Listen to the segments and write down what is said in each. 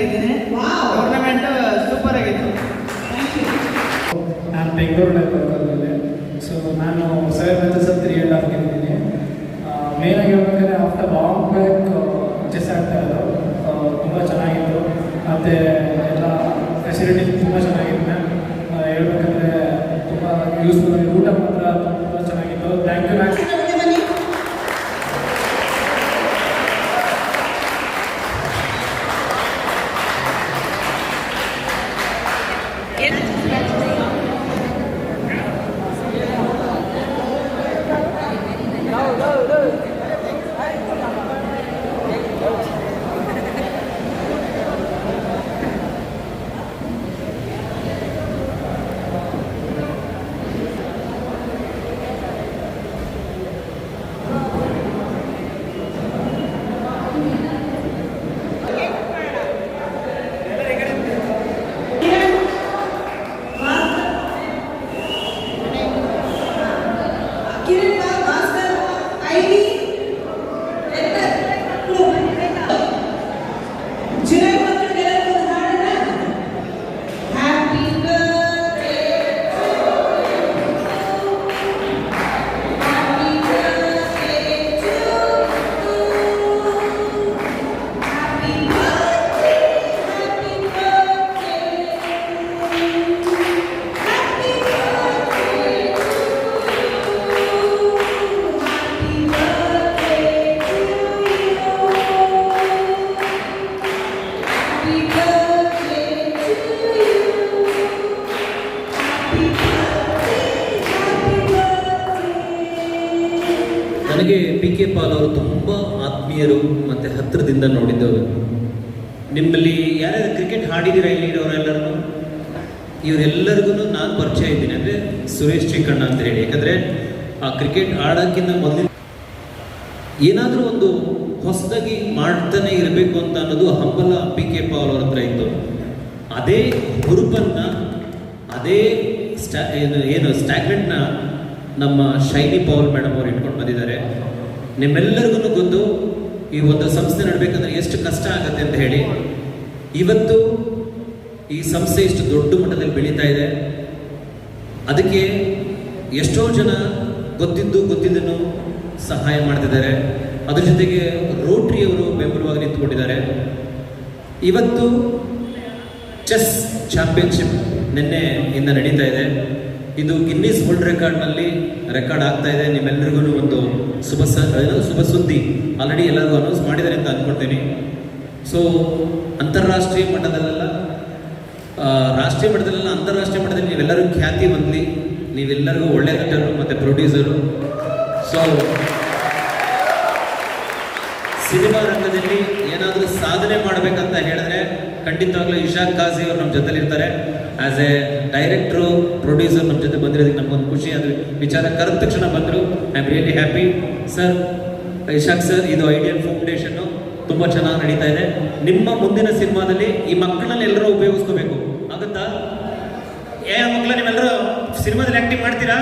ಆಗಿದ್ದೀನಿ. Tournament super ಆಗಿತ್ತು. ನಾನು ಬೆಂಗಳೂರು ಡೈವರ್ನಲ್ಲಿ. ಸೊ ನಾನು 7 ಮ್ಯಾಚಸ್ 3.5 ಗೆದ್ದಿದ್ದೀನಿ. ಮೇನಾಗಿ ಹೇಳ್ಬೇಕಾದ್ರೆ ಆಫ್ಟರ್ ಲಾಂಗ್ ಬ್ಯಾಕ್ ಚೆಸ್ ಆಡ್ತಾ ಇರೋದು ತುಂಬ ಚೆನ್ನಾಗಿತ್ತು. ಮತ್ತು ಎಲ್ಲ ಫೆಸಿಲಿಟೀಸ್ ತುಂಬ ಚೆನ್ನಾಗಿತ್ತು. ಹೇಳ್ಬೇಕಂದ್ರೆ ತುಂಬ ಯೂಸ್ಫುಲ್ ಆಗಿ ಊಟ ಮಾತ್ರ ತುಂಬ ಚೆನ್ನಾಗಿತ್ತು. Thank you much. ನನಗೆ PK ಪಾಲ್ ಅವರು ತುಂಬ ಆತ್ಮೀಯರು ಮತ್ತು ಹತ್ತಿರದಿಂದ ನೋಡಿದ್ದವರು. ನಿಮ್ಮಲ್ಲಿ ಯಾರ್ಯಾರು ಕ್ರಿಕೆಟ್ ಆಡಿದ್ದೀರಾ ಇಲ್ಲಿ ಇರೋರೆಲ್ಲರೂ? ಇವರೆಲ್ಲರಿಗೂ ನಾನು ಪರಿಚಯ ಇದ್ದೀನಿ. ಅಂದರೆ ಸುರೇಶ್ ಚಿಕ್ಕಣ್ಣ ಅಂತ ಹೇಳಿ. ಯಾಕಂದರೆ ಆ ಕ್ರಿಕೆಟ್ ಆಡೋಕ್ಕಿಂತ ಮೊದಲು ಏನಾದರೂ ಒಂದು ಹೊಸದಾಗಿ ಮಾಡ್ತಾನೆ ಇರಬೇಕು ಅಂತ ಅನ್ನೋದು ಹಂಬಲ PK ಪಾಲ್ ಅವ್ರ ಹತ್ರ ಇತ್ತು. ಅದೇ ಹುರುಪನ್ನು, ಅದೇ ಏನು ಸ್ಟ್ಯಾಗ್ನೆಂಟ್ನ ನಮ್ಮ ಶೈನಿ ಪೌಲ್ ಮೇಡಮ್ ಅವರು ಇಟ್ಕೊಂಡು ಬಂದಿದ್ದಾರೆ. ನಿಮ್ಮೆಲ್ಲರಿಗೂ ಗೊತ್ತು ಈ ಒಂದು ಸಂಸ್ಥೆ ನಡಬೇಕಂದ್ರೆ ಎಷ್ಟು ಕಷ್ಟ ಆಗುತ್ತೆ ಅಂತ ಹೇಳಿ. ಇವತ್ತು ಈ ಸಂಸ್ಥೆ ಇಷ್ಟು ದೊಡ್ಡ ಮಟ್ಟದಲ್ಲಿ ಬೆಳೀತಾ ಇದೆ. ಅದಕ್ಕೆ ಎಷ್ಟೋ ಜನ ಗೊತ್ತಿದ್ದನ್ನು ಸಹಾಯ ಮಾಡ್ತಿದ್ದಾರೆ. ಅದ್ರ ಜೊತೆಗೆ ರೋಟ್ರಿ ಅವರು ಬೆಂಬಲವಾಗಿ ನಿಂತ್ಕೊಂಡಿದ್ದಾರೆ. ಇವತ್ತು ಚೆಸ್ ಚಾಂಪಿಯನ್ಶಿಪ್ ನಿನ್ನೆಯಿಂದ ನಡೀತಾ ಇದೆ. ಇದು ಗಿನ್ನಿಸ್ ವರ್ಲ್ಡ್ ರೆಕಾರ್ಡ್ನಲ್ಲಿ ರೆಕಾರ್ಡ್ ಆಗ್ತಾ ಇದೆ. ನಿಮ್ಮೆಲ್ಲರಿಗೂ ಒಂದು ಶುಭ ಸುದ್ದಿ ಆಲ್ರೆಡಿ ಎಲ್ಲರಿಗೂ ಅನೌನ್ಸ್ ಮಾಡಿದ್ದಾರೆ ಅಂತ ಅಂದ್ಕೊಳ್ತೀನಿ. ಸೊ ಅಂತಾರಾಷ್ಟ್ರೀಯ ಮಟ್ಟದಲ್ಲೆಲ್ಲ, ರಾಷ್ಟ್ರೀಯ ಮಟ್ಟದಲ್ಲೆಲ್ಲ, ಅಂತಾರಾಷ್ಟ್ರೀಯ ಮಟ್ಟದಲ್ಲಿ ನೀವೆಲ್ಲರೂ ಖ್ಯಾತಿ ಹೊಂದಲಿ. ನೀವೆಲ್ಲರಿಗೂ ಒಳ್ಳೆಯ ನಟರು ಮತ್ತು ಪ್ರೊಡ್ಯೂಸರು. ಸೊ ಸಿನಿಮಾ ರಂಗದಲ್ಲಿ ಏನಾದರೂ ಸಾಧನೆ ಮಾಡಬೇಕಂತ ಹೇಳಿದ್ರೆ ಖಂಡಿತವಾಗ್ಲೂ ಇಶಾಕ್ ಕಾಜಿ ಅವರು ನಮ್ಮ ಜೊತೆಲಿ ಇರ್ತಾರೆ. ಆಸ್ ಎ ಡೈರೆಕ್ಟ್ರು, ಪ್ರೊಡ್ಯೂಸರ್ ನಮ್ಮ ಜೊತೆ ಬಂದಿರೋದಕ್ಕೆ ನಮಗೊಂದು ಖುಷಿ. ಅದು ವಿಚಾರ ಕರೆದ ತಕ್ಷಣ ಬಂದರು. I am really happy. Sir, Ishaq sir, ಇದು ಐಡಿಯಲ್ ಫೌಂಡೇಶನ್ನು ತುಂಬ ಚೆನ್ನಾಗಿ ನಡೀತಾ ಇದೆ. ನಿಮ್ಮ ಮುಂದಿನ ಸಿನಿಮಾದಲ್ಲಿ ಈ ಮಕ್ಕಳನ್ನ ಎಲ್ಲರೂ ಉಪಯೋಗಿಸ್ಕೋಬೇಕು. ಆಗುತ್ತಾ? ಮಕ್ಕಳ ನೀವೆಲ್ಲರೂ ಸಿನಿಮಾದಲ್ಲಿ ಆ್ಯಕ್ಟಿಂಗ್ ಮಾಡ್ತೀರಾ?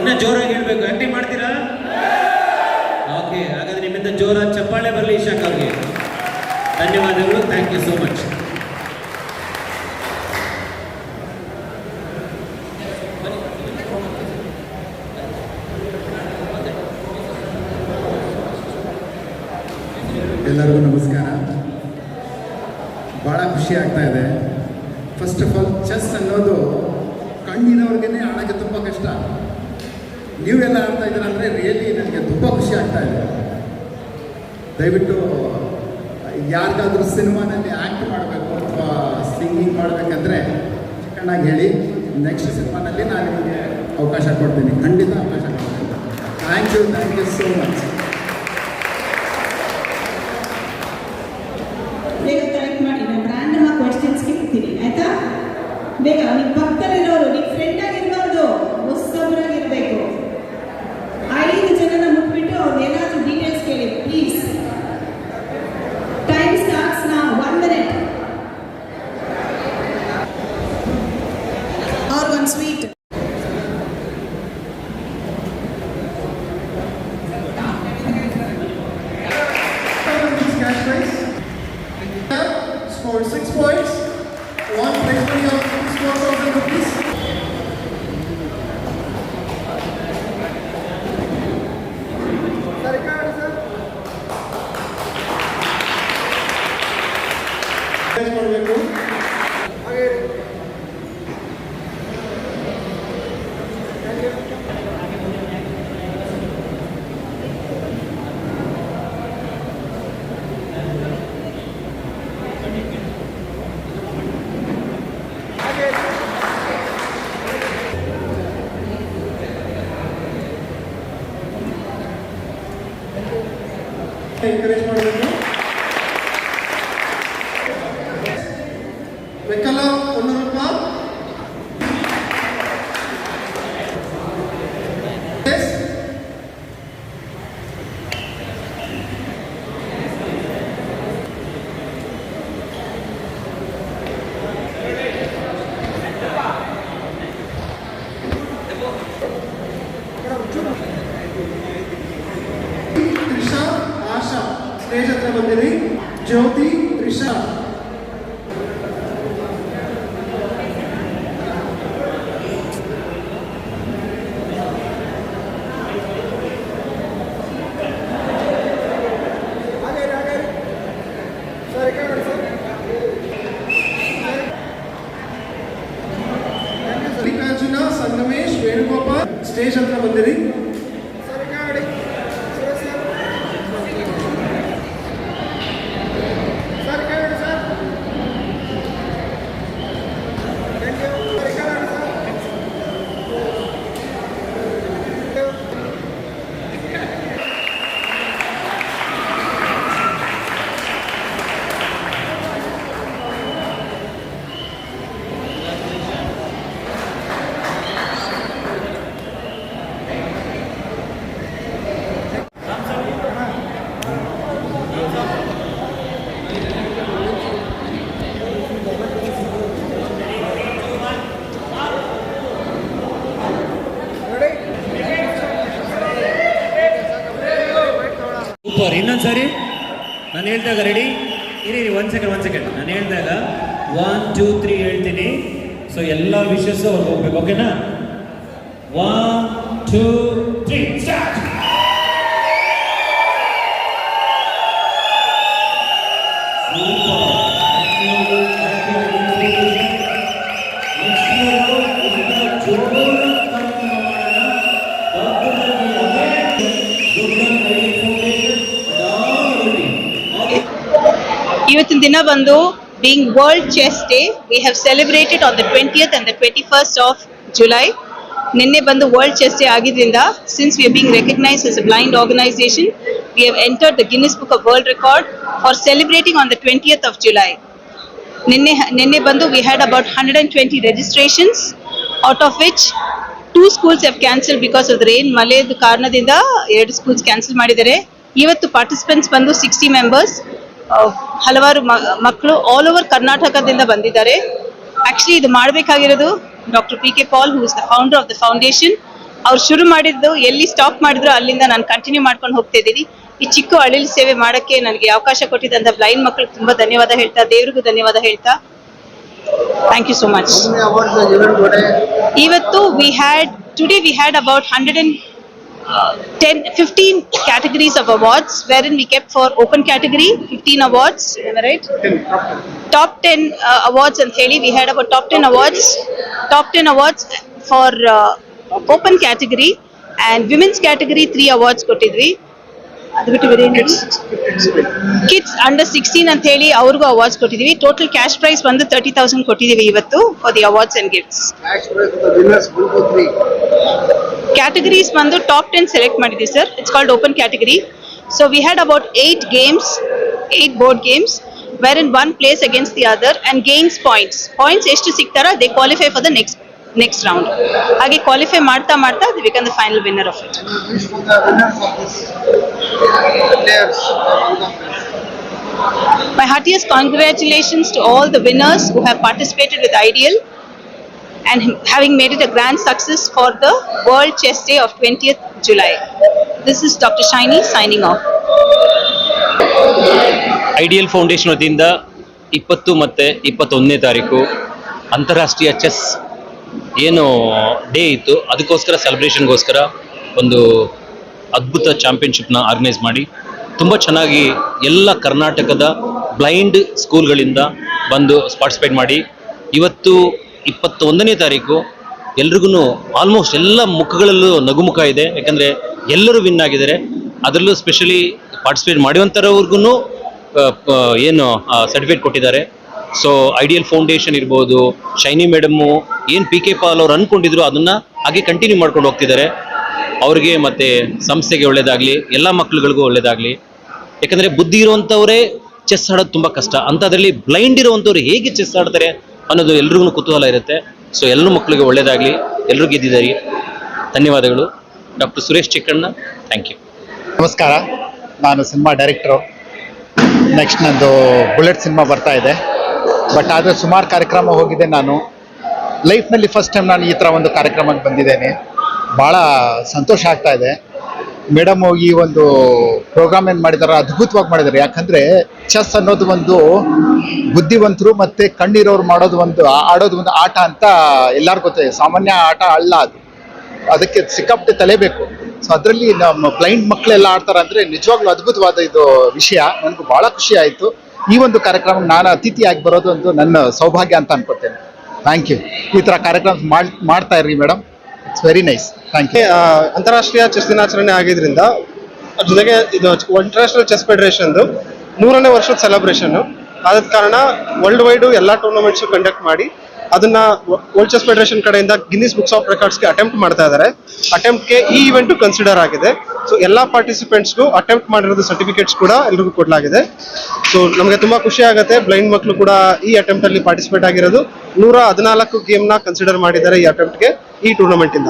ಇನ್ನೂ ಜೋರಾಗಿ ಹೇಳ್ಬೇಕು. ಆ್ಯಕ್ಟಿಂಗ್ ಮಾಡ್ತೀರಾ? ಓಕೆ, ಹಾಗಾದ್ರೆ ನಿಮ್ಮಿಂದ ಜೋರಾಗಿ ಚಪ್ಪಾಳೆ ಬರಲಿ ಇಶಾಕ್ ಅವ್ರಿಗೆ. ಧನ್ಯವಾದಗಳು. Thank you so much. ಎಲ್ಲರಿಗೂ ನಮಸ್ಕಾರ. ಭಾಳ ಖುಷಿ ಆಗ್ತಾ ಇದೆ. ಫಸ್ಟ್ ಆಫ್ ಆಲ್, ಚೆಸ್ ಅನ್ನೋದು ಕಣ್ಣಿನವ್ರಿಗೇ ಆಡೋಕ್ಕೆ ತುಂಬ ಕಷ್ಟ. ನೀವೆಲ್ಲ ಆಡ್ತಾ ಇದ್ದೀರ ಅಂದರೆ ರಿಯಲಿ ನನಗೆ ತುಂಬ ಖುಷಿ ಆಗ್ತಾ ಇದೆ. ದಯವಿಟ್ಟು ಯಾರಿಗಾದ್ರೂ ಸಿನಿಮಾನಲ್ಲಿ ಆ್ಯಕ್ಟ್ ಮಾಡಬೇಕು ಅಥವಾ ಸಿಂಗಿಂಗ್ ಮಾಡಬೇಕಂದ್ರೆ ಚಿಕ್ಕಣ್ಣಾಗಿ ಹೇಳಿ. ನೆಕ್ಸ್ಟ್ ಸಿನಿಮಾನಲ್ಲಿ ನಾನು ನಿಮಗೆ ಅವಕಾಶ ಕೊಡ್ತೀನಿ. ಖಂಡಿತ ಅವಕಾಶ ಕೊಡ್ತೀನಿ. Thank you so much. ಬೇಗ ಕಲೆಕ್ಟ್ ಮಾಡಿ. ನಾನು ರ್ಯಾಂಡಮ್ ಆಗಿ ಕ್ವೆಶ್ಚನ್ಸ್ಗೆ ಇರ್ತೀನಿ, ಆಯ್ತಾ? ಬೇಗ. ನಿಮ್ಮ ಪಕ್ಕದಲ್ಲಿರೋರು ನಿಮ್ಮ ಫ್ರೆಂಡ್ ಆಗಿರ್ಬಾರ್ದು, ಹೊಸಬರಾಗಿರ್ಬೇಕು. 5 ಜನನ ಮುಟ್ಬಿಟ್ಟು ಅವ್ರು ಏನಾದರೂ ಡೀಟೇಲ್ಸ್ ಕೇಳಿ ಪ್ಲೀಸ್. ಟೈಮ್ ಸ್ಟಾರ್ಟ್ಸ್ ನಾ. 1 minute. ಅವ್ರಿಗೊಂದು sweet. Cash prize. scored 6 points. One prize money of 4,000 rupees. Prize ಮಾಡಬೇಕು. encourage ಮಾಡಬೇಕು. ವೆಕ್ಕಲ ಹೊನ್ನೂರಪ್ಪ, ತ್ರಿಷಾ ಆಶಾ ಸ್ಟೇಜ್ ಹತ್ರ ಬಂದಿರಿ. ಜ್ಯೋತಿ ತ್ರಿಷಾ, ಮಲ್ಲಿಕಾರ್ಜುನ ಸಂಗಮೇಶ್ ವೇಣುಗೋಪಾಲ್ ಸ್ಟೇಜ್ ಹತ್ರ ಬಂದಿರಿ. ಸೂಪರ್. ಇನ್ನೊಂದು ಸಾರಿ ನಾನು ಹೇಳ್ದಾಗ ರೆಡಿ ಇರಿ, 1 ಸೆಕೆಂಡ್ ನಾನು ಹೇಳಿದಾಗ 1 2 3 ಹೇಳ್ತೀನಿ. ಸೊ ಎಲ್ಲ ವಿಷಸ್ ಅವ್ರಿಗೆ ಹೋಗ್ಬೇಕು, ಓಕೆನಾ? 1 2 3 ಸ್ಟಾರ್ಟ್. ಇವತ್ತಿನ ದಿನ ಬಂದು being World Chess Day, we have celebrated on the 20th and the 21st of July. ನಿನ್ನೆ ಬಂದು World Chess Day ಆಗಿದ್ರಿಂದ, since we are being recognized as a blind organization, we have entered the Guinness Book of World Record for celebrating on the 20th of July. ನಿನ್ನೆ ಬಂದು we had about 120 registrations, out of which 2 schools have cancelled because of the rain. ಮಳೆಯ ಕಾರಣದಿಂದ 2 schools cancel ಮಾಡಿದ್ದಾರೆ. ಇವತ್ತು participants ಬಂದು 60 members, ಹಲವಾರು ಮಕ್ಕಳು all over ಕರ್ನಾಟಕದಿಂದ ಬಂದಿದ್ದಾರೆ. ಆಕ್ಚುಲಿ ಇದು ಮಾಡಬೇಕಾಗಿರೋದು doctor P K Paul, who is the founder of the foundation. ಅವ್ರು ಶುರು ಮಾಡಿದ್ದು ಎಲ್ಲಿ ಸ್ಟಾಪ್ ಮಾಡಿದ್ರು ಅಲ್ಲಿಂದ ನಾನು ಕಂಟಿನ್ಯೂ ಮಾಡ್ಕೊಂಡು ಹೋಗ್ತಾ ಇದ್ದೀನಿ. ಈ ಚಿಕ್ಕ ಅಳಿಲು ಸೇವೆ ಮಾಡೋಕ್ಕೆ ನನಗೆ ಅವಕಾಶ ಕೊಟ್ಟಿದ್ದಂಥ ಬ್ಲೈಂಡ್ ಮಕ್ಕಳಿಗೆ ತುಂಬ ಧನ್ಯವಾದ ಹೇಳ್ತಾ, ದೇವರಿಗೂ ಧನ್ಯವಾದ ಹೇಳ್ತಾ, ಥ್ಯಾಂಕ್ ಯು ಸೋ ಮಚ್. ಇವತ್ತು today we had about 15 categories of awards, wherein we kept for open category 15 awards, am I right? Top 10 awards and heli, we had about top 10 awards for open category, and women's category 3 awards ಕೊಟ್ಟಿದ್ವಿ. ಅದು ಬಿಟ್ಟು ಬೇರೆ kids under 16 ಅಂತ ಹೇಳಿ ಅವ್ರಿಗೂ awards ಕೊಟ್ಟಿದ್ದೀವಿ. Total cash prize ಬಂದು 30,000 ಕೊಟ್ಟಿದ್ದೀವಿ ಇವತ್ತು for the awards and gifts. Categories ಬಂದು ಟಾಪ್ 10 ಸೆಲೆಕ್ಟ್ ಮಾಡಿದ್ದೀವಿ sir. It's called open category. So we had about 8 board games wherein one plays against the other and gains points ಎಷ್ಟು ಸಿಗ್ತಾರೋ they qualify for the next round. ಹಾಗೆ qualify ಮಾಡ್ತಾ they become the final winner of it. My heartiest congratulations to all the winners who have participated with Ideal and having made it a grand success for the World Chess Day of 20th July. This is Dr. Shiny signing off. Ideal foundation ವತಿಯಿಂದ 20 ಮತ್ತು 21ನೇ ತಾರೀಕು ಅಂತಾರಾಷ್ಟ್ರೀಯ chess ಏನು day ಇತ್ತು, ಅದಕ್ಕೋಸ್ಕರ ಸೆಲೆಬ್ರೇಷನ್ಗೋಸ್ಕರ ಒಂದು ಅದ್ಭುತ ಚಾಂಪಿಯನ್ಶಿಪ್ನ organise ಮಾಡಿ ತುಂಬ ಚೆನ್ನಾಗಿ ಎಲ್ಲ ಕರ್ನಾಟಕದ ಬ್ಲೈಂಡ್ ಸ್ಕೂಲ್ಗಳಿಂದ ಬಂದು ಪಾರ್ಟಿಸಿಪೇಟ್ ಮಾಡಿ ಇವತ್ತು 21ನೇ ತಾರೀಕು ಎಲ್ರಿಗೂ ಆಲ್ಮೋಸ್ಟ್ ಎಲ್ಲ ಮುಖಗಳಲ್ಲೂ ನಗುಮುಖ ಇದೆ. ಯಾಕಂದರೆ ಎಲ್ಲರೂ ವಿನ್ ಆಗಿದ್ದಾರೆ. ಅದರಲ್ಲೂ ಸ್ಪೆಷಲಿ ಪಾರ್ಟಿಸಿಪೇಟ್ ಮಾಡುವಂಥವ್ರಿಗೂ ಏನು ಸರ್ಟಿಫಿಕೇಟ್ ಕೊಟ್ಟಿದ್ದಾರೆ. ಸೊ ಐಡಿಯಲ್ ಫೌಂಡೇಶನ್ ಇರ್ಬೋದು, ಶೈನಿ ಮೇಡಮ್ಮು ಏನು PK ಪಾಲ್ ಅವ್ರು ಅಂದ್ಕೊಂಡಿದ್ರು ಅದನ್ನು ಹಾಗೆ ಕಂಟಿನ್ಯೂ ಮಾಡ್ಕೊಂಡು ಹೋಗ್ತಿದ್ದಾರೆ. ಅವ್ರಿಗೆ ಮತ್ತು ಸಂಸ್ಥೆಗೆ ಒಳ್ಳೇದಾಗಲಿ, ಎಲ್ಲ ಮಕ್ಳುಗಳಿಗೂ ಒಳ್ಳೇದಾಗಲಿ. ಯಾಕಂದರೆ ಬುದ್ಧಿ ಇರುವಂಥವರೇ ಚೆಸ್ ಆಡೋದು ತುಂಬ ಕಷ್ಟ, ಅಂಥದ್ರಲ್ಲಿ ಬ್ಲೈಂಡ್ ಇರುವಂಥವ್ರು ಹೇಗೆ ಚೆಸ್ ಆಡ್ತಾರೆ ಅನ್ನೋದು ಎಲ್ರಿಗೂ ಕುತೂಹಲ ಇರುತ್ತೆ. ಸೊ ಎಲ್ಲ ಮಕ್ಕಳಿಗೆ ಒಳ್ಳೇದಾಗಲಿ, ಎಲ್ಲರೂ ಗೆದ್ದಿದ್ದಾರೆ. ಧನ್ಯವಾದಗಳು. Doctor Suresh Chikkanna, thank you. ನಮಸ್ಕಾರ, ನಾನು ಸಿನಿಮಾ ಡೈರೆಕ್ಟ್ರು. ನೆಕ್ಸ್ಟ್ ನಂದು ಬುಲೆಟ್ ಸಿನಿಮಾ ಬರ್ತಾ ಇದೆ. ಬಟ್ ಆದರೆ ಸುಮಾರು ಕಾರ್ಯಕ್ರಮ ಹೋಗಿದೆ. ನಾನು ಲೈಫ್ನಲ್ಲಿ ಫಸ್ಟ್ ಟೈಮ್ ನಾನು ಈ ಥರ ಒಂದು ಕಾರ್ಯಕ್ರಮಕ್ಕೆ ಬಂದಿದ್ದೇನೆ. ಭಾಳ ಸಂತೋಷ ಆಗ್ತಾ ಇದೆ. ಮೇಡಮು ಈ ಒಂದು ಪ್ರೋಗ್ರಾಮ್ ಏನು ಮಾಡಿದಾರೆ ಅದ್ಭುತವಾಗಿ ಮಾಡಿದ್ದಾರೆ. ಯಾಕಂದರೆ ಚೆಸ್ ಅನ್ನೋದು ಒಂದು ಬುದ್ಧಿವಂತರು ಮತ್ತು ಕಣ್ಣಿರೋರು ಆಡೋದು ಒಂದು ಆಟ ಅಂತ ಎಲ್ಲರಿಗೂ ಗೊತ್ತಿದೆ. ಸಾಮಾನ್ಯ ಆಟ ಅಲ್ಲ ಅದು, ಅದಕ್ಕೆ ಸಿಕ್ಕಾಪಟ್ಟೆ ತಲೆಬೇಕು. ಸೊ ಅದರಲ್ಲಿ ನಮ್ಮ ಬ್ಲೈಂಡ್ ಮಕ್ಕಳೆಲ್ಲ ಆಡ್ತಾರೆ ಅಂದರೆ ನಿಜವಾಗ್ಲೂ ಅದ್ಭುತವಾದ ಇದು ವಿಷಯ. ನನಗೂ ಭಾಳ ಖುಷಿ ಆಯಿತು. ಈ ಒಂದು ಕಾರ್ಯಕ್ರಮ ನಾನು ಅತಿಥಿಯಾಗಿ ಬರೋದು ಒಂದು ನನ್ನ ಸೌಭಾಗ್ಯ ಅಂತ ಅನ್ಕೋತೇನೆ. Thank you. ಈ ಥರ ಕಾರ್ಯಕ್ರಮ ಮಾಡ್ತಾ ಇರ್ರಿ madam. It's very nice. Thank you. ಅಂತಾರಾಷ್ಟ್ರೀಯ ಚೆಸ್ ದಿನಾಚರಣೆ ಆಗಿದ್ರಿಂದ ಜೊತೆಗೆ ಇದು ಇಂಟರ್ನ್ಯಾಷನಲ್ ಚೆಸ್ ಫೆಡರೇಷನ್ದು 100ನೇ ವರ್ಷದ ಸೆಲೆಬ್ರೇಷನ್ನು ಆದ ಕಾರಣ ವರ್ಲ್ಡ್ ವೈಡು ಎಲ್ಲ ಟೂರ್ನಮೆಂಟ್ಸು ಕಂಡಕ್ಟ್ ಮಾಡಿ ಅದನ್ನ ವರ್ಲ್ಡ್ ಚೆಸ್ ಫೆಡರೇಷನ್ ಕಡೆಯಿಂದ ಗಿನ್ನಿಸ್ ಬುಕ್ಸ್ ಆಫ್ ರೆಕಾರ್ಡ್ಸ್ಗೆ ಅಟೆಂಪ್ಟ್ ಮಾಡ್ತಾ ಇದ್ದಾರೆ. ಅಟೆಂಪ್ಟ್ಗೆ ಈ ಇವೆಂಟು ಕನ್ಸಿಡರ್ ಆಗಿದೆ. ಸೊ ಎಲ್ಲ ಪಾರ್ಟಿಸಿಪೆಂಟ್ಸ್ಗೂ ಅಟೆಂಪ್ಟ್ ಮಾಡಿರೋದು ಸರ್ಟಿಫಿಕೇಟ್ಸ್ ಕೂಡ ಎಲ್ರಿಗೂ ಕೊಡಲಾಗಿದೆ. ಸೊ ನಮಗೆ ತುಂಬ ಖುಷಿ ಆಗುತ್ತೆ. ಬ್ಲೈಂಡ್ ಮಕ್ಕಳು ಕೂಡ ಈ ಅಟೆಂಪ್ಟಲ್ಲಿ ಪಾರ್ಟಿಸಿಪೇಟ್ ಆಗಿರೋದು. 114 ಗೇಮ್ನ ಕನ್ಸಿಡರ್ ಮಾಡಿದ್ದಾರೆ ಈ ಅಟೆಂಪ್ಟ್ಗೆ ಈ ಟೂರ್ನಮೆಂಟಿಂದ.